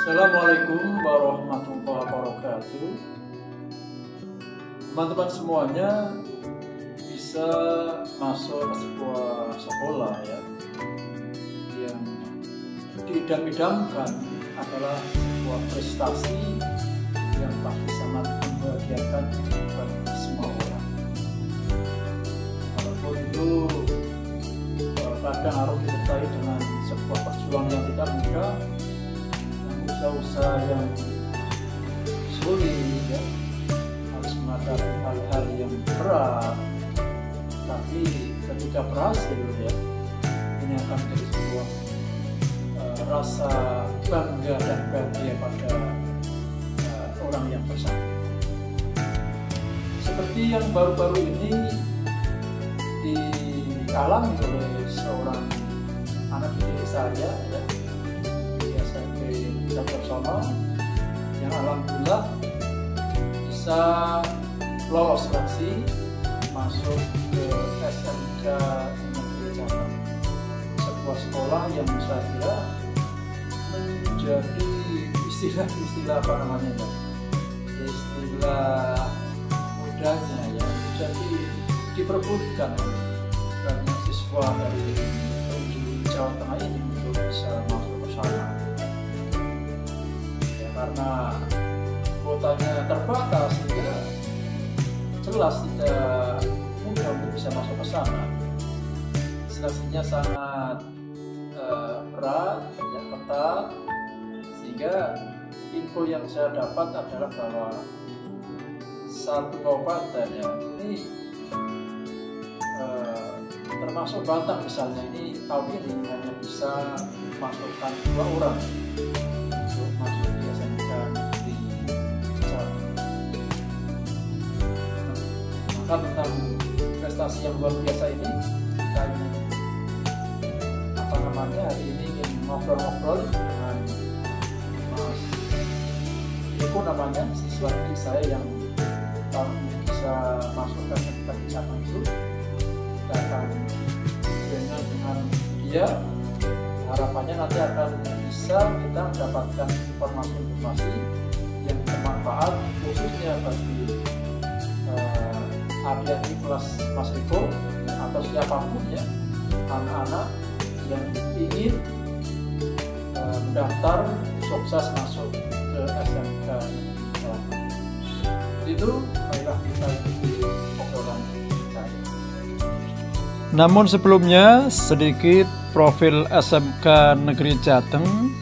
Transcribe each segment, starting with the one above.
Assalamualaikum warahmatullahi wabarakatuh. Teman-teman semuanya bisa masuk ke sebuah sekolah ya, yang diidam-idamkan adalah sebuah prestasi yang pasti sangat membahagiakan bagi semua orang. Walaupun itu kadang harus disertai dengan sebuah perjuangan yang tidak mudah, usaha yang sulit ya, harus menghadapi hal-hal yang berat, tapi ketika berhasil ya, ini akan menjadi sebuah rasa bangga dan bahagia pada orang yang bersama. Seperti yang baru-baru ini dialami oleh seorang anak didik saya ya, Sono, yang alhamdulillah bisa lolos seleksi masuk ke SMK Negeri Jateng, sebuah sekolah yang saya kira menjadi istilah apa namanya ya, istilah mudanya ya, jadi diperebutkan banyak siswa dari Jawa Tengah ini untuk bisa masuk ke sana. Karena kuotanya terbatas, sehingga jelas tidak mudah untuk bisa masuk ke sana. Seleksinya sangat berat, yang ketat, sehingga info yang saya dapat adalah bahwa satu kabupaten ya, ini termasuk Batang misalnya, ini tahun ini hanya bisa masukkan 2 orang untuk masuk di SMK Negeri Jateng. Maka tentang prestasi yang luar biasa ini, kita ingin hari ini ingin ngobrol-ngobrol dengan Mas Eko namanya, siswa didik saya yang tahun ini bisa masuk ke SMK di Jateng itu. Kita akan dengan dia, harapannya nanti akan bisa kita mendapatkan informasi-informasi yang bermanfaat khususnya bagi adik-adik kelas Mas Riko atau siapapun ya, anak-anak yang ingin mendaftar sukses masuk ke SMK. Itu baiklah kita ikuti obrolan kita. Namun sebelumnya sedikit profil SMK Negeri Jateng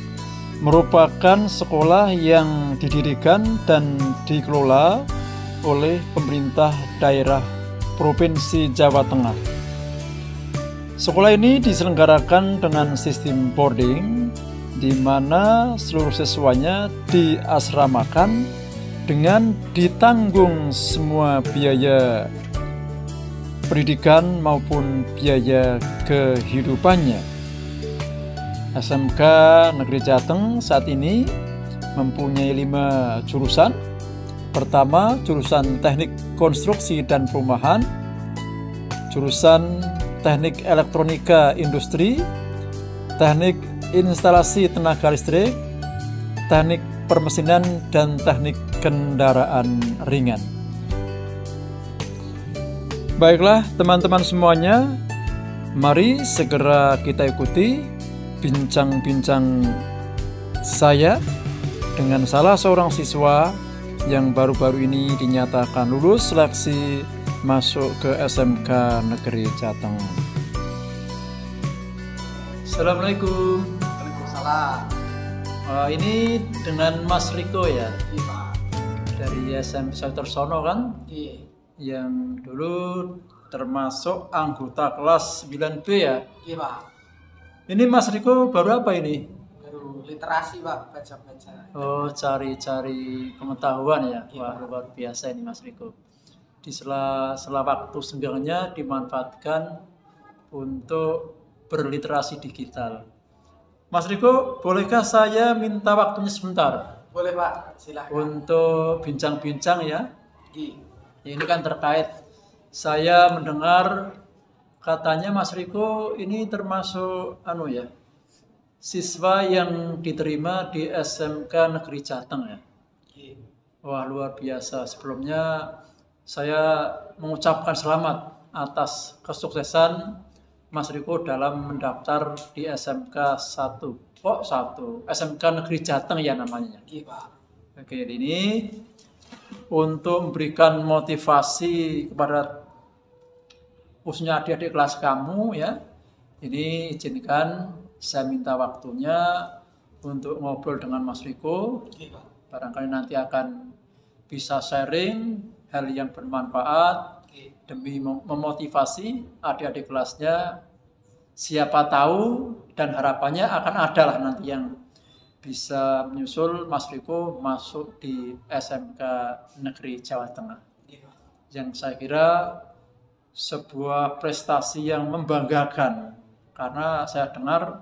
merupakan sekolah yang didirikan dan dikelola oleh pemerintah daerah Provinsi Jawa Tengah. Sekolah ini diselenggarakan dengan sistem boarding, di mana seluruh siswanya diasramakan dengan ditanggung semua biaya pendidikan maupun biaya kehidupannya. SMK Negeri Jateng saat ini mempunyai 5 jurusan. Pertama, jurusan Teknik Konstruksi dan Perumahan, jurusan Teknik Elektronika Industri, Teknik Instalasi Tenaga Listrik, Teknik Permesinan, dan Teknik Kendaraan Ringan. Baiklah teman-teman semuanya, mari segera kita ikuti bincang-bincang saya dengan salah seorang siswa yang baru-baru ini dinyatakan lulus seleksi masuk ke SMK Negeri Jateng. Assalamualaikum. Waalaikumsalam. Ini dengan Mas Riko ya? Iya, Pak. Dari SMP Dr. Sono kan? Iya. Yang dulu termasuk anggota kelas 9B ya? Iya, Pak. Ini Mas Riko baru apa ini? Baru literasi, Pak, baca-baca. Oh, cari-cari pengetahuan ya? Iya, Wah, Pak. luar biasa ini Mas Riko. Di sela waktu senggangnya dimanfaatkan untuk berliterasi digital. Mas Riko, bolehkah saya minta waktunya sebentar? Boleh, Pak, silahkan. Untuk bincang-bincang ya. Iya. Ini kan terkait, saya mendengar katanya Mas Riko ini termasuk siswa yang diterima di SMK Negeri Jateng ya. Wah, luar biasa. Sebelumnya saya mengucapkan selamat atas kesuksesan Mas Riko dalam mendaftar di SMK 1. SMK Negeri Jateng ya namanya. Iya, Pak. Oke, ini untuk memberikan motivasi kepada khususnya adik-adik kelas kamu ya. Ini izinkan saya minta waktunya untuk ngobrol dengan Mas Riko. Iya, Pak. Barangkali nanti akan bisa sharing hal yang bermanfaat demi memotivasi adik-adik kelasnya. Siapa tahu dan harapannya akan ada lah nanti yang bisa menyusul Mas Riko masuk di SMK Negeri Jawa Tengah. Yang saya kira sebuah prestasi yang membanggakan, karena saya dengar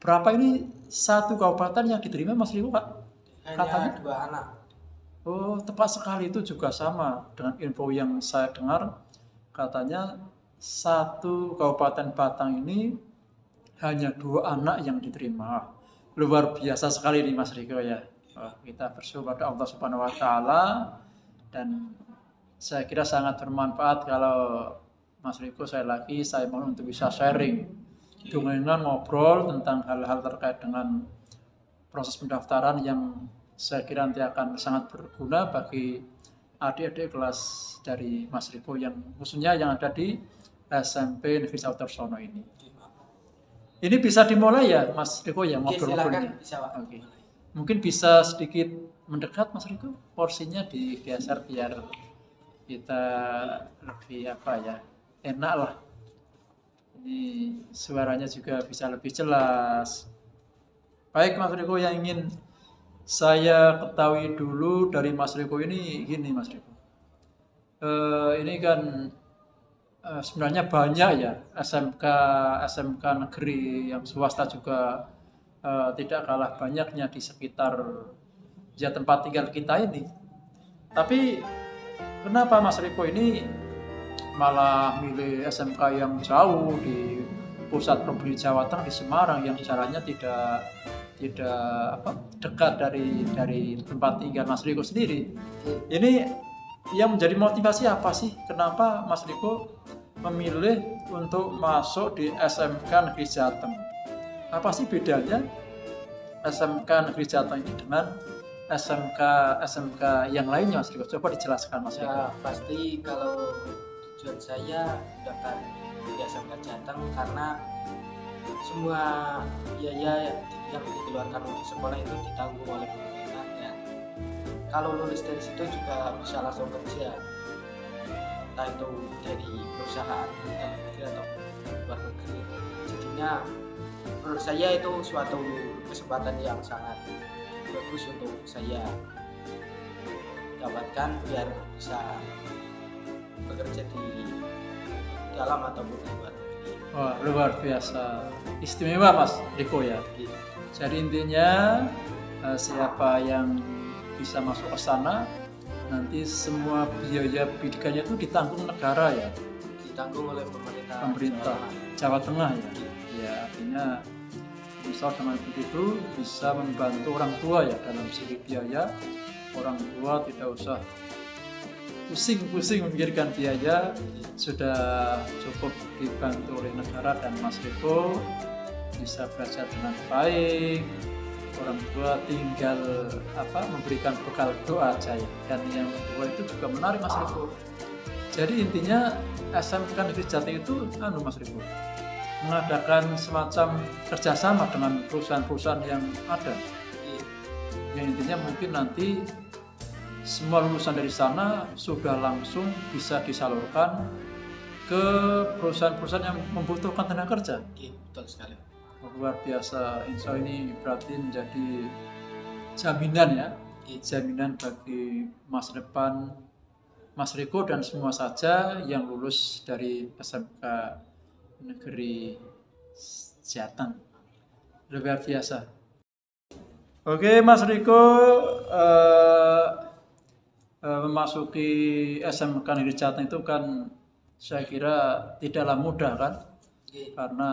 berapa ini satu kabupaten yang diterima Mas Riko, Pak? Hanya Katanya 2 anak. Oh, tepat sekali, itu juga sama dengan info yang saya dengar. Katanya satu Kabupaten Batang ini hanya 2 anak yang diterima. Luar biasa sekali nih Mas Riko ya. Kita bersyukur pada Allah Subhanahu wa Ta'ala, dan saya kira sangat bermanfaat kalau Mas Riko saya mohon untuk bisa sharing dengan ngobrol tentang hal-hal terkait dengan proses pendaftaran yang saya kira nanti akan sangat berguna bagi adik-adik kelas dari Mas Riko yang khususnya yang ada di SMP Negeri Sautersono ini. Ini bisa dimulai ya Mas Riko ya ngobrol-ngobrolnya? Bisa, Pak. Oke. Mungkin bisa sedikit mendekat Mas Riko, porsinya digeser biar kita lebih enak lah. Ini suaranya juga bisa lebih jelas. Baik Mas Riko, yang ingin saya ketahui dulu dari Mas Riko ini gini Mas Riko. Ini kan sebenarnya banyak ya SMK negeri yang swasta juga tidak kalah banyaknya di sekitar ya tempat tinggal kita ini. Tapi kenapa Mas Riko ini malah milih SMK yang jauh di pusat provinsi Jawa Tengah di Semarang yang jalannya tidak dekat dari tempat tinggal Mas Riko sendiri? Ini yang menjadi motivasi apa sih? Kenapa Mas Riko memilih untuk masuk di SMK Negeri Jateng? Apa sih bedanya SMK Negeri Jateng ini dengan SMK yang lainnya Mas Riko? Coba dijelaskan Mas Riko. Ya, pasti kalau tujuan saya daftar di SMK Jateng karena semua biaya yang dikeluarkan untuk sekolah itu ditanggung oleh pemerintah, dan kalau lulus dari situ juga bisa langsung kerja, entah itu dari perusahaan dalam negeri atau luar negeri. Jadinya menurut saya itu suatu kesempatan yang sangat bagus untuk saya dapatkan biar bisa bekerja di dalam ataupun di luar negeri. Wah, luar biasa, istimewa Mas Riko ya. Jadi intinya siapa yang bisa masuk ke sana nanti semua biaya pendidikannya itu ditanggung negara ya, Ditanggung oleh pemerintah Jawa Tengah ya. Ya, artinya misal dengan begitu bisa membantu orang tua ya dalam segi biaya. Orang tua tidak usah pusing-pusing memikirkan biaya, sudah cukup dibantu oleh negara, dan Mas Riko bisa belajar dengan baik. Orang tua tinggal memberikan bekal doa saja. Dan yang kedua itu juga menarik Mas Riko. Jadi intinya SMK Negeri Jateng itu Mas Riko mengadakan semacam kerjasama dengan perusahaan-perusahaan yang ada. Yang intinya mungkin nanti semua lulusan dari sana sudah langsung bisa disalurkan ke perusahaan-perusahaan yang membutuhkan tenaga kerja. Betul sekali. Luar biasa, insya Allah ini berarti menjadi jaminan ya, jaminan bagi masa depan Mas Riko dan semua saja yang lulus dari SMK Negeri Jateng. Luar biasa. Oke Mas Riko, memasuki SMK Negeri Jateng itu kan saya kira tidaklah mudah kan. Karena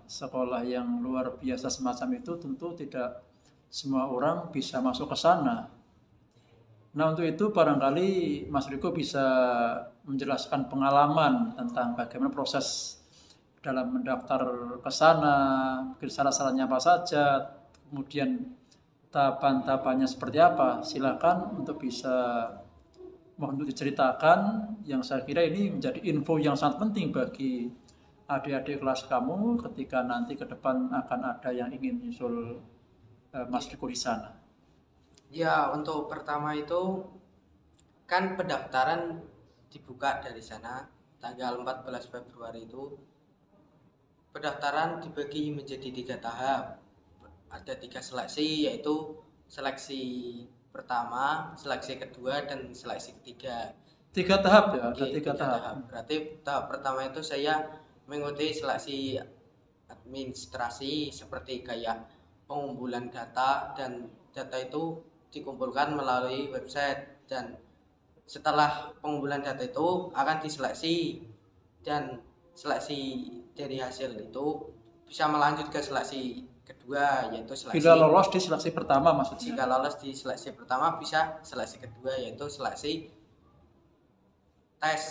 sekolah yang luar biasa semacam itu tentu tidak semua orang bisa masuk ke sana. Nah, untuk itu barangkali Mas Riko bisa menjelaskan pengalaman tentang bagaimana proses dalam mendaftar ke sana, mungkin salah-salahnya apa saja, kemudian tahapan-tahapannya seperti apa. Silakan untuk bisa mohon untuk diceritakan, yang saya kira ini menjadi info yang sangat penting bagi adik-adik kelas kamu ketika nanti ke depan akan ada yang ingin nyusul Mas Riko di sana. Ya, untuk pertama itu kan pendaftaran dibuka dari sana tanggal 14 Februari itu. Pendaftaran dibagi menjadi 3 tahap. Ada 3 seleksi, yaitu seleksi pertama, seleksi kedua, dan seleksi ketiga. 3 tahap ya, ada Oke, 3 tahap. Berarti tahap pertama itu saya mengikuti seleksi administrasi seperti kayak pengumpulan data, dan data itu dikumpulkan melalui website, dan setelah pengumpulan data itu akan diseleksi, dan seleksi dari hasil itu bisa melanjut ke seleksi kedua, yaitu seleksi. Bila lolos di seleksi pertama maksudnya. Jika lolos di seleksi pertama bisa seleksi kedua, yaitu seleksi tes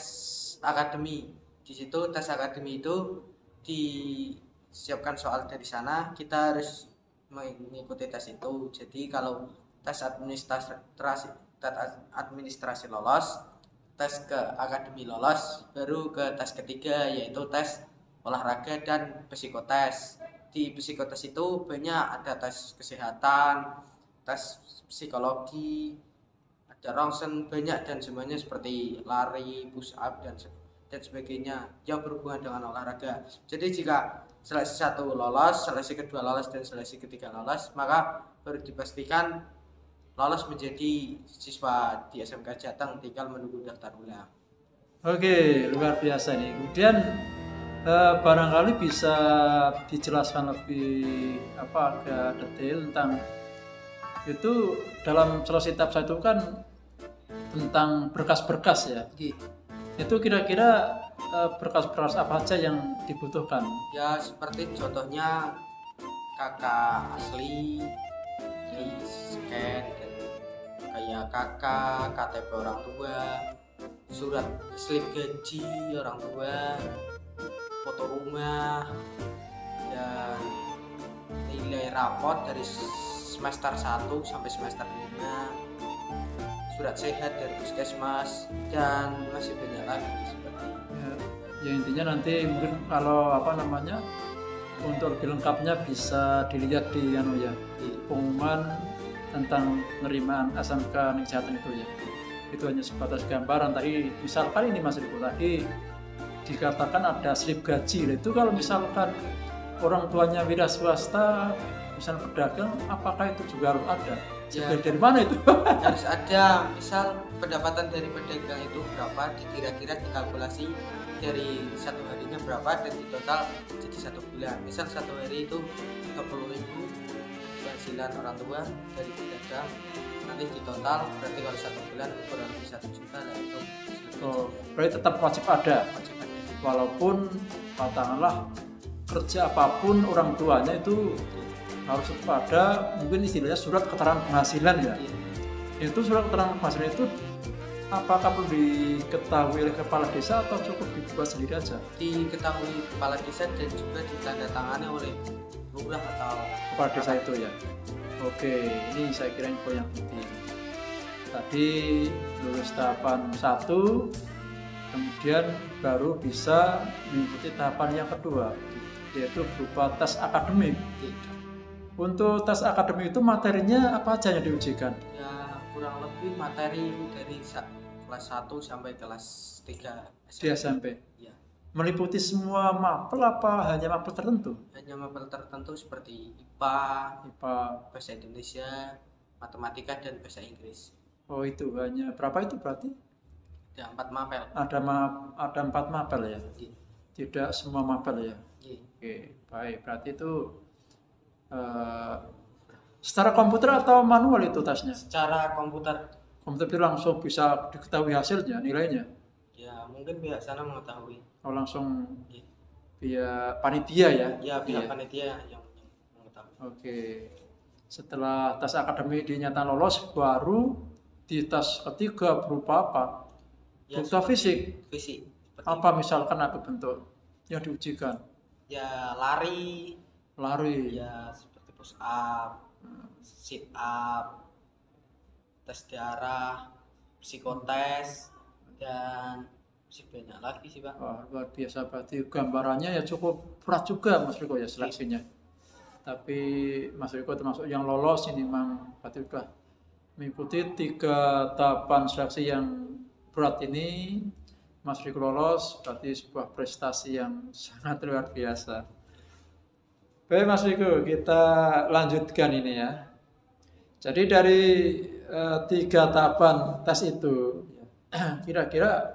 akademi. Di situ tes akademi itu disiapkan soal dari sana, kita harus mengikuti tes itu. Jadi kalau tes administrasi lolos, tes ke akademi lolos, baru ke tes ketiga, yaitu tes olahraga dan psikotes. Di psikotes itu banyak, ada tes kesehatan, tes psikologi, ada ronsen, banyak, dan semuanya seperti lari, push up, dan sebagainya yang berhubungan dengan olahraga. Jadi jika seleksi 1 lolos, seleksi kedua lolos, dan seleksi ketiga lolos, maka baru dipastikan lolos menjadi siswa di SMK Jateng, tinggal menunggu daftar ulang. Oke, luar biasa nih. Kemudian barangkali bisa dijelaskan lebih agak detail tentang itu. Dalam seleksi tahap 1 kan tentang berkas-berkas ya. Itu kira-kira berkas-berkas apa aja yang dibutuhkan? Ya, seperti contohnya KK asli di scan, dan kayak KK, KTP orang tua, surat slip gaji orang tua, foto rumah, dan nilai raport dari semester 1 sampai semester 5, surat sehat dari puskesmas, dan masih banyak lagi seperti ya intinya nanti mungkin kalau untuk lebih lengkapnya bisa dilihat di pengumuman tentang penerimaan SMK Negeri Jateng itu ya. Itu hanya sebatas gambaran. Tadi misalkan ini Mas Riko tadi dikatakan ada slip gaji. Itu kalau misalkan orang tuanya wira swasta, misalnya pedagang, apakah itu juga harus ada? Ya, dari mana itu? Harus ada. Misal pendapatan dari pedagang itu berapa, kira-kira dikalkulasi dari 1 harinya berapa, dan di total jadi 1 bulan. Misal 1 hari itu 30.000 penghasilan orang tua dari pedagang, nanti di total berarti kalau 1 bulan kurang lebih 1 juta lah itu. Berarti tetap wajib ada. Walaupun katakanlah kerja apapun orang tuanya itu harus tetap ada, mungkin istilahnya surat keterangan penghasilan ya. Itu surat keterangan penghasilan itu apakah perlu diketahui oleh kepala desa atau cukup dibuat sendiri aja? Diketahui kepala desa dan juga ditandatangani oleh lurah atau kepala desa itu ya. Oke, ini saya kira info yang penting. Tadi lulus tahapan 1, kemudian baru bisa mengikuti tahapan yang kedua, yaitu berupa tes akademik. Untuk tes akademik itu materinya apa aja yang diujikan? Ya, kurang lebih materi dari kelas 1 sampai kelas 3 SMP. Di SMP? Ya. Meliputi semua mapel apa hanya mapel tertentu? Hanya mapel tertentu seperti IPA, Bahasa Indonesia, Matematika, dan Bahasa Inggris. Oh, itu hanya berapa itu berarti? Ada 4 mapel. Ada 4 mapel ya? Tidak semua mapel ya? Oke, baik. Berarti itu secara komputer atau manual itu tesnya? Secara komputer. Komputer itu langsung bisa diketahui hasilnya, nilainya? Ya, mungkin pihak sana mengetahui. Oh, langsung. pihak panitia ya. Ya pihak Iya. panitia yang mengetahui. Oke. Setelah tes akademik dinyatakan lolos, baru di tes ketiga berupa apa? Ya, Berupa fisik. fisik seperti Apa misalkan apa bentuk yang diujikan? ya lari, Lari. ya seperti push up, sit up, tes darah, psikotes, dan masih banyak lagi sih Pak. Wah, luar biasa, berarti gambarannya ya cukup berat juga Mas Riko ya seleksinya. Tapi Mas Riko termasuk yang lolos ini memang berarti udah mengikuti 3 tahapan seleksi yang berat ini. Mas Riko lolos berarti sebuah prestasi yang sangat luar biasa. Baik Mas Riko, kita lanjutkan ini ya. Jadi dari 3 tahapan tes itu, kira-kira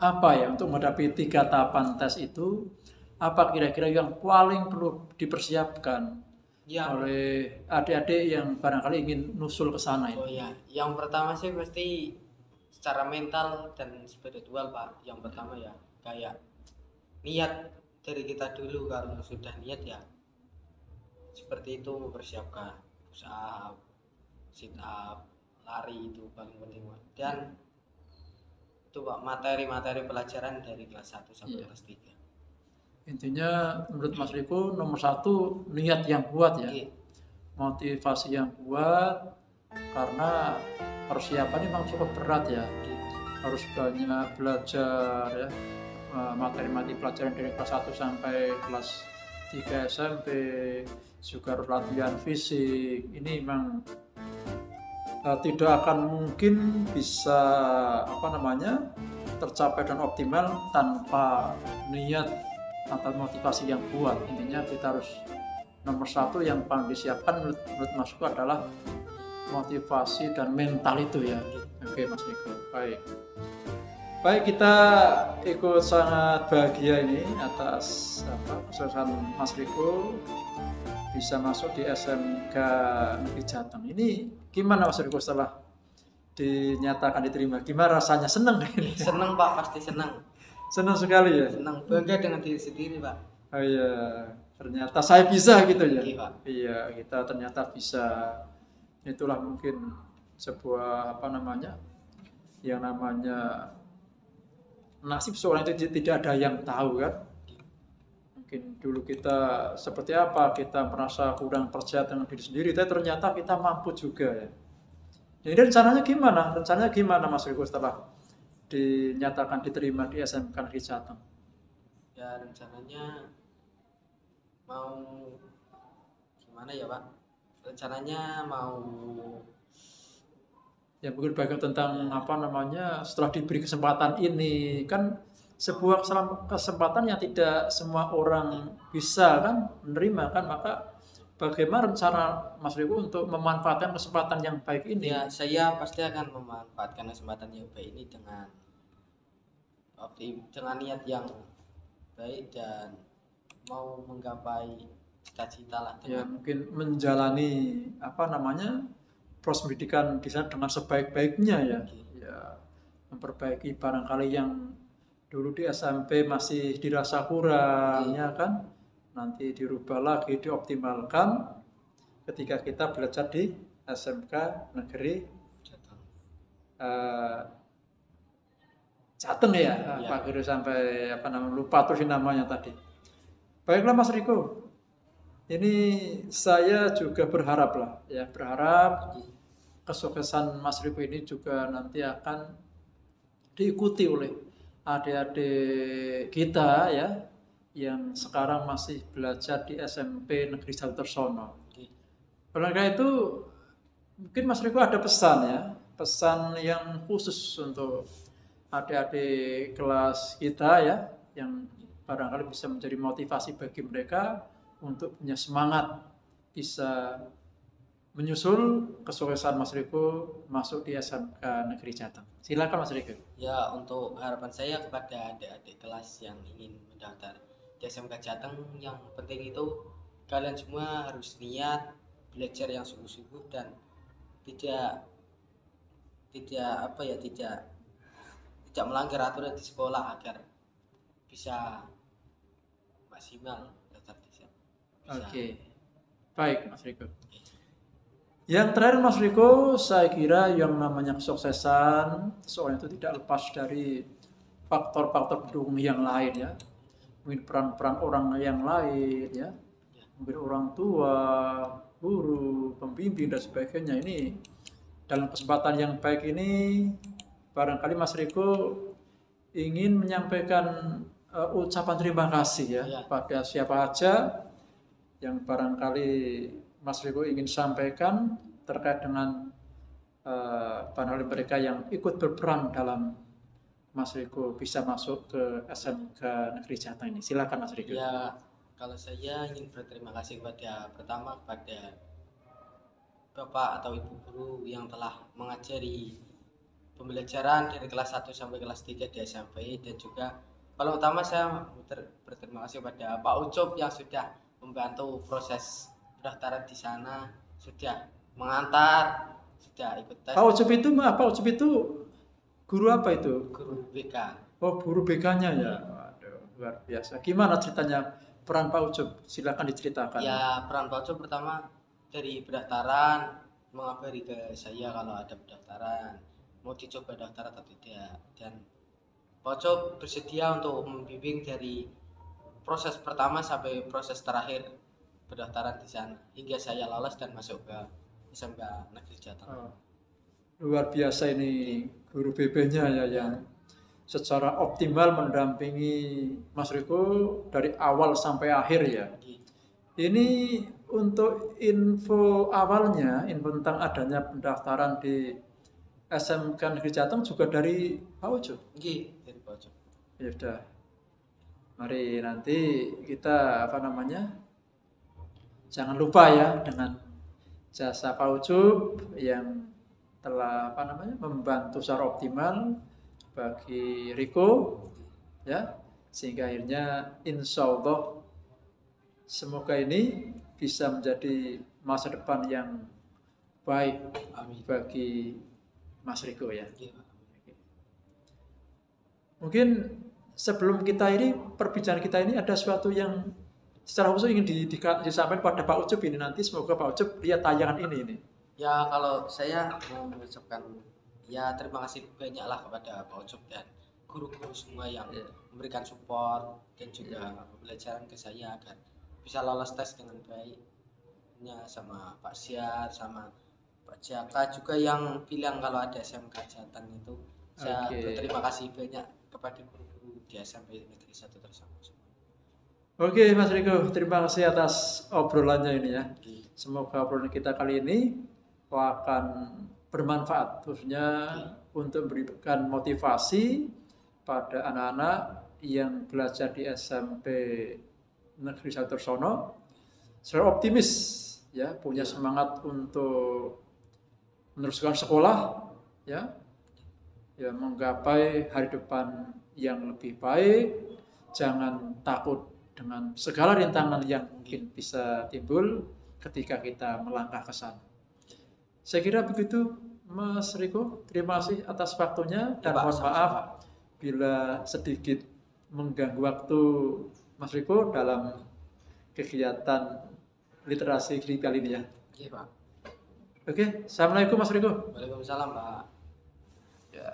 apa ya untuk menghadapi 3 tahapan tes itu? Apa kira-kira yang paling perlu dipersiapkan Yang oleh adik-adik yang barangkali ingin nusul ke sana oh ini? ya, yang pertama sih pasti secara mental dan spiritual Pak. Yang pertama ya kayak niat dari kita dulu, kalau sudah niat ya seperti itu mempersiapkan push up, sit up, lari itu paling penting Pak. Dan itu Pak materi-materi pelajaran dari kelas 1 sampai Iya. kelas 3. Intinya menurut Mas Riko nomor 1 niat yang kuat ya, Oke. motivasi yang kuat, karena persiapan memang cukup berat ya. Harus banyak belajar ya, materi-materi pelajaran dari kelas 1 sampai kelas 3 SMP, juga harus latihan fisik. Ini memang tidak akan mungkin bisa tercapai dan optimal tanpa niat atau motivasi yang kuat. Intinya kita harus nomor 1 yang paling disiapkan menurut Mas Riko adalah motivasi dan mental itu ya. Oke Mas Riko, baik kita ikut sangat bahagia ini atas kesuksesan Mas Riko bisa masuk di SMK Negeri Jateng. Ini gimana Mas Riko setelah dinyatakan diterima? Gimana rasanya? Seneng ini? Seneng Pak, pasti seneng. Senang sekali ya. Seneng, bangga dengan diri sendiri Pak. Oh iya, ternyata saya bisa gitu ya. Iya, Pak. Iya, kita ternyata bisa. Itulah mungkin sebuah yang namanya nasib seorang itu tidak ada yang tahu kan. Mungkin dulu kita seperti apa, kita merasa kurang percaya dengan diri sendiri, tapi ternyata kita mampu juga ya. Jadi rencananya gimana Mas Riko setelah dinyatakan diterima di SMK Negeri Jateng? Ya rencananya mau gimana ya Pak? Rencananya mau Ya mungkin bagian tentang setelah diberi kesempatan ini kan sebuah kesempatan yang tidak semua orang bisa kan menerima kan, maka bagaimana rencana Mas Riko untuk memanfaatkan kesempatan yang baik ini? ya saya pasti akan memanfaatkan kesempatan yang baik ini dengan niat yang baik dan mau menggapai cita-cita lah. Ya mungkin menjalani proses pendidikan di sana dengan sebaik-baiknya ya. Ya memperbaiki barangkali yang dulu di SMP masih dirasa kurang ya kan, nanti dirubah lagi, dioptimalkan ketika kita belajar di SMK Negeri Jateng ya, Pak Guru sampai lupa terus namanya tadi. Baiklah Mas Riko, ini saya juga berharap kesuksesan Mas Riko ini juga nanti akan diikuti oleh adik-adik kita ya yang sekarang masih belajar di SMP Negeri Jateng Tersono. Oleh karena itu mungkin Mas Riko ada pesan yang khusus untuk adik-adik kelas kita ya, yang barangkali bisa menjadi motivasi bagi mereka untuk punya semangat bisa menyusul kesuksesan Mas Riko masuk di SMK Negeri Jateng. Silakan Mas Riko. Ya untuk harapan saya kepada adik-adik kelas yang ingin mendaftar di SMK Jateng, yang penting itu kalian semua harus niat belajar yang sungguh-sungguh dan tidak melanggar aturan di sekolah agar bisa maksimal daftar di sana. Oke. Baik, Mas Riko. Yang terakhir Mas Riko, saya kira yang namanya kesuksesan seorang itu tidak lepas dari faktor-faktor pendukung yang lain ya. Mungkin peran-peran orang yang lain ya. Mungkin orang tua, guru, pembimbing dan sebagainya. Ini dalam kesempatan yang baik ini barangkali Mas Riko ingin menyampaikan ucapan terima kasih ya pada siapa aja yang barangkali Mas Riko ingin sampaikan terkait dengan barangkali mereka yang ikut berperan dalam Mas Riko bisa masuk ke SMK Negeri Jateng ini. Silakan Mas Riko. Ya, kalau saya ingin berterima kasih pertama kepada Bapak atau Ibu guru yang telah mengajari pembelajaran dari kelas 1 sampai kelas 3 di SMP, dan juga paling utama saya berterima kasih kepada Pak Ucup yang sudah membantu proses pendaftaran di sana, sudah mengantar, sudah ikut tes. Pak Ucup itu apa? Pak Ucup itu guru apa itu? Guru BK. Oh, guru BK-nya ya. Waduh, luar biasa. Gimana ceritanya peran Pak Ucup? Silakan diceritakan. Ya, peran Pak Ucup pertama dari pendaftaran mengabari ke saya kalau ada pendaftaran, mau dicoba daftar atau tidak, dan Pak Ucup bersedia untuk membimbing dari proses pertama sampai proses terakhir pendaftaran di sana hingga saya lolos dan masuk ke SMK Negeri Jateng. Oh, luar biasa ini guru BB-nya ya yang secara optimal mendampingi Mas Riko dari awal sampai akhir ya. Ini untuk info awalnya, info tentang adanya pendaftaran di SMK Negeri Jateng juga dari Pak Ucup. Dari Pak Ucup. Ya udah. Mari nanti kita jangan lupa ya dengan jasa Pak Ucup yang telah membantu secara optimal bagi Riko ya, sehingga akhirnya insya Allah semoga ini bisa menjadi masa depan yang baik bagi Mas Riko ya. Mungkin sebelum perbincangan kita ini ada sesuatu yang secara khusus ingin disampaikan pada Pak Ucup ini, nanti semoga Pak Ucup lihat tayangan ini. Ya, kalau saya mau mengucapkan ya terima kasih banyaklah kepada Pak Ucup dan guru-guru semua yang memberikan support dan juga pembelajaran ke saya agar bisa lolos tes dengan baik. Sama Pak Syar, sama Pak Jaka juga yang bilang kalau ada SMK Jateng itu. Saya berterima kasih banyak kepada guru-guru di SMP Negeri 1 tersebut. Oke Mas Riko, terima kasih atas obrolannya ini ya. Semoga obrolan kita kali ini akan bermanfaat, khususnya untuk memberikan motivasi pada anak-anak yang belajar di SMP Negeri 1 Tersono secara optimis ya, punya semangat untuk meneruskan sekolah ya, menggapai hari depan yang lebih baik. Jangan takut dengan segala rintangan yang mungkin bisa timbul ketika kita melangkah ke sana. Saya kira begitu Mas Riko, terima kasih atas waktunya dan mohon maaf bila sedikit mengganggu waktu Mas Riko dalam kegiatan literasi kali ini ya. Iya Pak. Oke, assalamualaikum Mas Riko. Waalaikumsalam Pak. Ya.